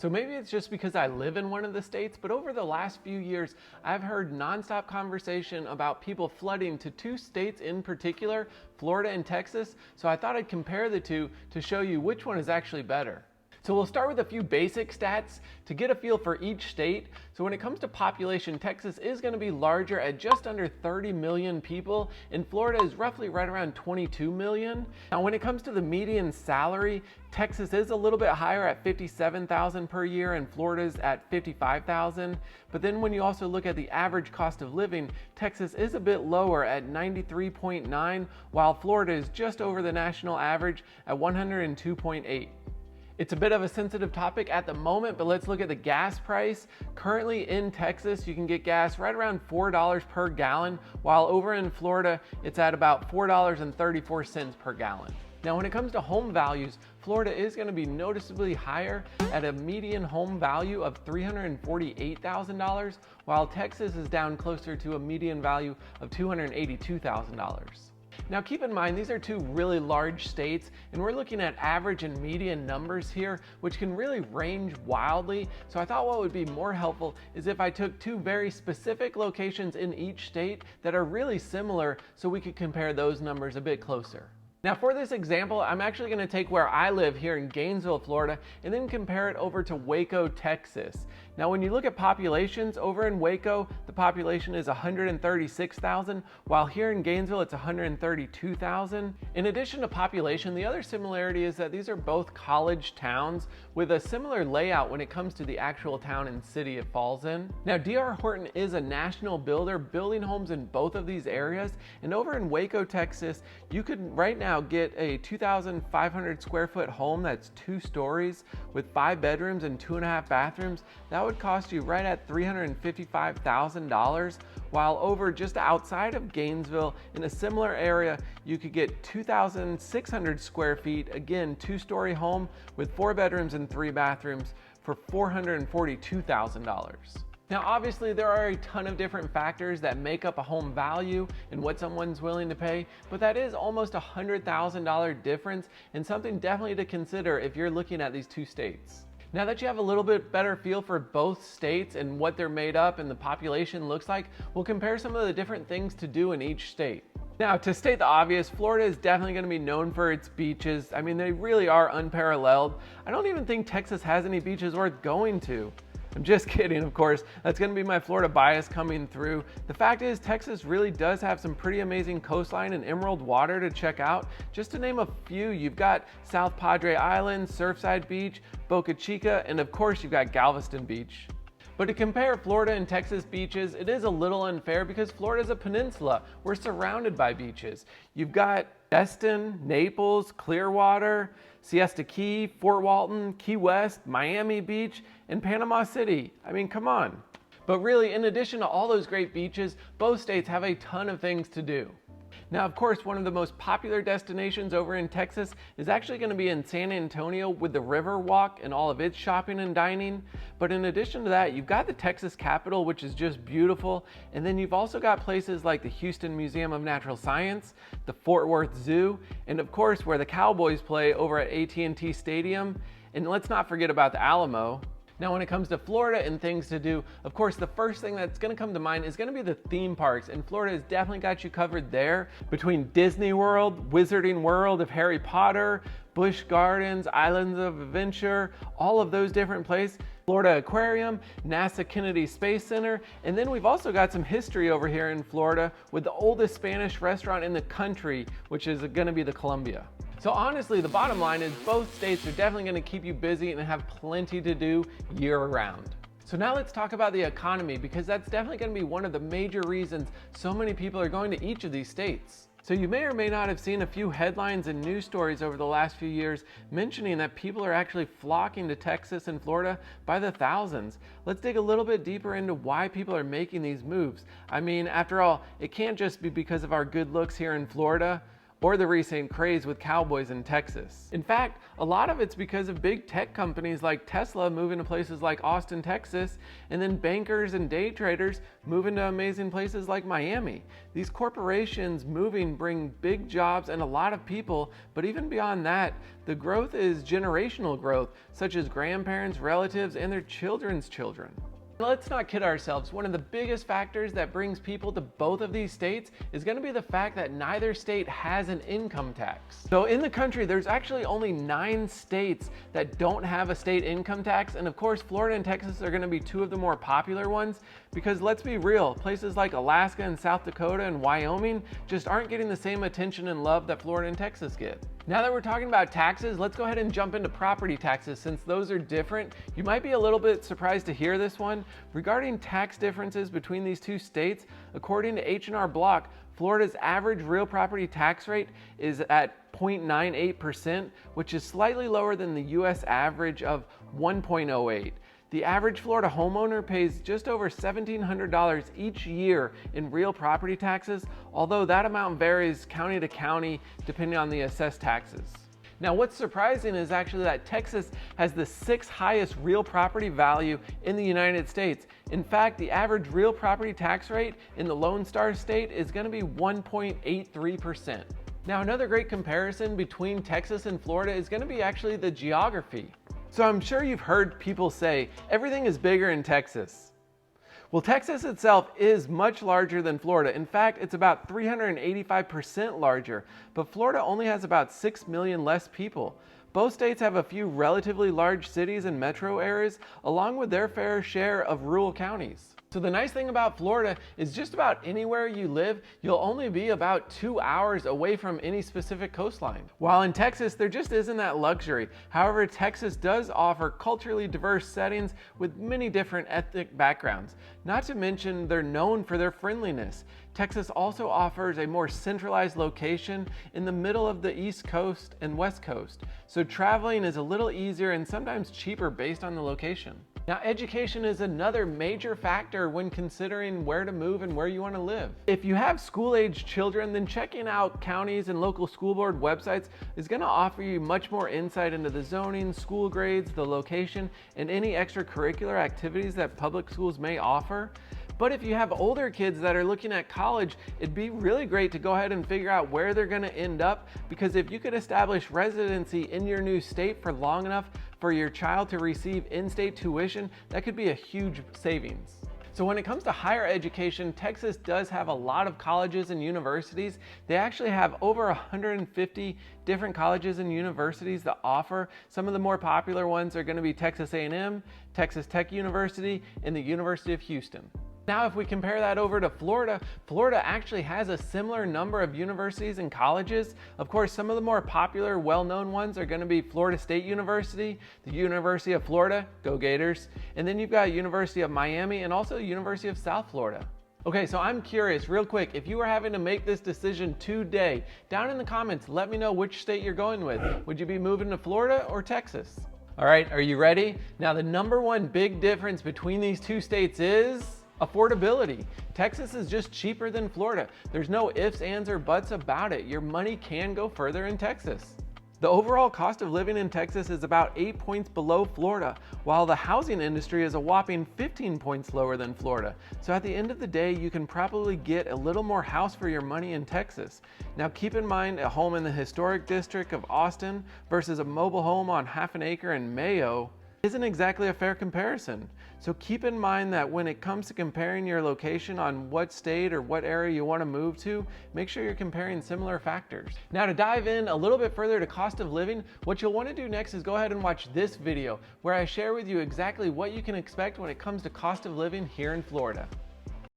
So maybe it's just because I live in one of the states, but over the last few years, I've heard nonstop conversation about people flooding to two states in particular, Florida and Texas. So I thought I'd compare the two to show you which one is actually better. So we'll start with a few basic stats to get a feel for each state. So when it comes to population, Texas is going to be larger at just under 30 million people, and Florida is roughly right around 22 million. Now when it comes to the median salary, Texas is a little bit higher at $57,000 per year and Florida's at $55,000. But then when you also look at the average cost of living, Texas is a bit lower at 93.9, while Florida is just over the national average at 102.8. It's a bit of a sensitive topic at the moment, but let's look at the gas price. Currently in Texas, you can get gas right around $4 per gallon, while over in Florida, it's at about $4.34 per gallon. Now, when it comes to home values, Florida is going to be noticeably higher at a median home value of $348,000, while Texas is down closer to a median value of $282,000. Now keep in mind, these are two really large states, and we're looking at average and median numbers here, which can really range wildly. So I thought what would be more helpful is if I took two very specific locations in each state that are really similar, so we could compare those numbers a bit closer. Now for this example, I'm actually going to take where I live here in Gainesville, Florida, and then compare it over to Waco, Texas. Now when you look at populations, over in Waco, the population is 136,000, while here in Gainesville, it's 132,000. In addition to population, the other similarity is that these are both college towns with a similar layout when it comes to the actual town and city it falls in. Now D.R. Horton is a national builder building homes in both of these areas, and over in Waco, Texas, you could right now get a 2,500 square foot home that's 2 stories with 5 bedrooms and 2.5 bathrooms. That would cost you right at $355,000, while over just outside of Gainesville in a similar area, you could get 2,600 square feet, again 2-story home with 4 bedrooms and 3 bathrooms for $442,000. Now obviously there are a ton of different factors that make up a home value and what someone's willing to pay, but that is almost $100,000 difference, and something definitely to consider if you're looking at these two states. Now that you have a little bit better feel for both states and what they're made up and the population looks like, we'll compare some of the different things to do in each state. Now, to state the obvious, Florida is definitely going to be known for its beaches. I mean, they really are unparalleled. I don't even think Texas has any beaches worth going to. I'm just kidding, of course. That's going to be my Florida bias coming through. The fact is, Texas really does have some pretty amazing coastline and emerald water to check out. Just to name a few, you've got South Padre Island, Surfside Beach, Boca Chica, and of course you've got Galveston Beach. But to compare Florida and Texas beaches, it is a little unfair because Florida is a peninsula. We're surrounded by beaches. You've got Destin, Naples, Clearwater, Siesta Key, Fort Walton, Key West, Miami Beach, and Panama City. I mean, come on. But really, in addition to all those great beaches, both states have a ton of things to do. Now, of course, one of the most popular destinations over in Texas is actually going to be in San Antonio with the River Walk and all of its shopping and dining. But in addition to that, you've got the Texas Capitol, which is just beautiful. And then you've also got places like the Houston Museum of Natural Science, the Fort Worth Zoo, and of course, where the Cowboys play over at AT&T Stadium. And let's not forget about the Alamo. Now, when it comes to Florida and things to do, of course, the first thing that's going to come to mind is going to be the theme parks, and Florida has definitely got you covered there. Between Disney World, Wizarding World of Harry Potter, Busch Gardens, Islands of Adventure, all of those different places, Florida Aquarium, NASA Kennedy Space Center, and then we've also got some history over here in Florida with the oldest Spanish restaurant in the country, which is going to be the Columbia. So honestly, the bottom line is both states are definitely going to keep you busy and have plenty to do year-round. So now let's talk about the economy, because that's definitely going to be one of the major reasons so many people are going to each of these states. So you may or may not have seen a few headlines and news stories over the last few years mentioning that people are actually flocking to Texas and Florida by the thousands. Let's dig a little bit deeper into why people are making these moves. I mean, after all, it can't just be because of our good looks here in Florida, or the recent craze with cowboys in Texas. In fact, a lot of it's because of big tech companies like Tesla moving to places like Austin, Texas, and then bankers and day traders moving to amazing places like Miami. These corporations moving bring big jobs and a lot of people, but even beyond that, the growth is generational growth, such as grandparents, relatives, and their children's children. Let's not kid ourselves. One of the biggest factors that brings people to both of these states is going to be the fact that neither state has an income tax. So in the country, there's actually only 9 states that don't have a state income tax. And of course, Florida and Texas are going to be 2 of the more popular ones because let's be real, places like Alaska and South Dakota and Wyoming just aren't getting the same attention and love that Florida and Texas get. Now that we're talking about taxes, let's go ahead and jump into property taxes since those are different. You might be a little bit surprised to hear this one. Regarding tax differences between these 2 states, according to H&R Block, Florida's average real property tax rate is at 0.98%, which is slightly lower than the US average of 1.08. The average Florida homeowner pays just over $1,700 each year in real property taxes, although that amount varies county to county depending on the assessed taxes. Now, what's surprising is actually that Texas has the 6th highest real property value in the United States. In fact, the average real property tax rate in the Lone Star State is going to be 1.83%. Now, another great comparison between Texas and Florida is going to be actually the geography. So I'm sure you've heard people say everything is bigger in Texas. Well, Texas itself is much larger than Florida. In fact, it's about 385% larger, but Florida only has about 6 million less people. Both states have a few relatively large cities and metro areas, along with their fair share of rural counties. So the nice thing about Florida is just about anywhere you live, you'll only be about 2 hours away from any specific coastline. While in Texas, there just isn't that luxury. However, Texas does offer culturally diverse settings with many different ethnic backgrounds. Not to mention, they're known for their friendliness. Texas also offers a more centralized location in the middle of the East Coast and West Coast. So traveling is a little easier and sometimes cheaper based on the location. Now, education is another major factor when considering where to move and where you want to live. If you have school-age children, then checking out counties and local school board websites is going to offer you much more insight into the zoning, school grades, the location, and any extracurricular activities that public schools may offer. But if you have older kids that are looking at college, it'd be really great to go ahead and figure out where they're going to end up, because if you could establish residency in your new state for long enough for your child to receive in-state tuition, that could be a huge savings. So when it comes to higher education, Texas does have a lot of colleges and universities. They actually have over 150 different colleges and universities that offer. Some of the more popular ones are going to be Texas A&M, Texas Tech University, and the University of Houston. Now, if we compare that over to Florida, Florida actually has a similar number of universities and colleges. Of course, some of the more popular, well-known ones are going to be Florida State University, the University of Florida, go Gators, and then you've got University of Miami and also University of South Florida. Okay, so I'm curious, real quick, if you were having to make this decision today, down in the comments, let me know which state you're going with. Would you be moving to Florida or Texas? All right, are you ready? Now, the #1 big difference between these 2 states is affordability. Texas is just cheaper than Florida. There's no ifs, ands, or buts about it. Your money can go further in Texas. The overall cost of living in Texas is about 8 points below Florida, while the housing industry is a whopping 15 points lower than Florida. So at the end of the day, you can probably get a little more house for your money in Texas. Now keep in mind, a home in the historic district of Austin versus a mobile home on half an acre in Mayo isn't exactly a fair comparison. So keep in mind that when it comes to comparing your location on what state or what area you want to move to, make sure you're comparing similar factors. Now, to dive in a little bit further to cost of living, what you'll want to do next is go ahead and watch this video where I share with you exactly what you can expect when it comes to cost of living here in Florida.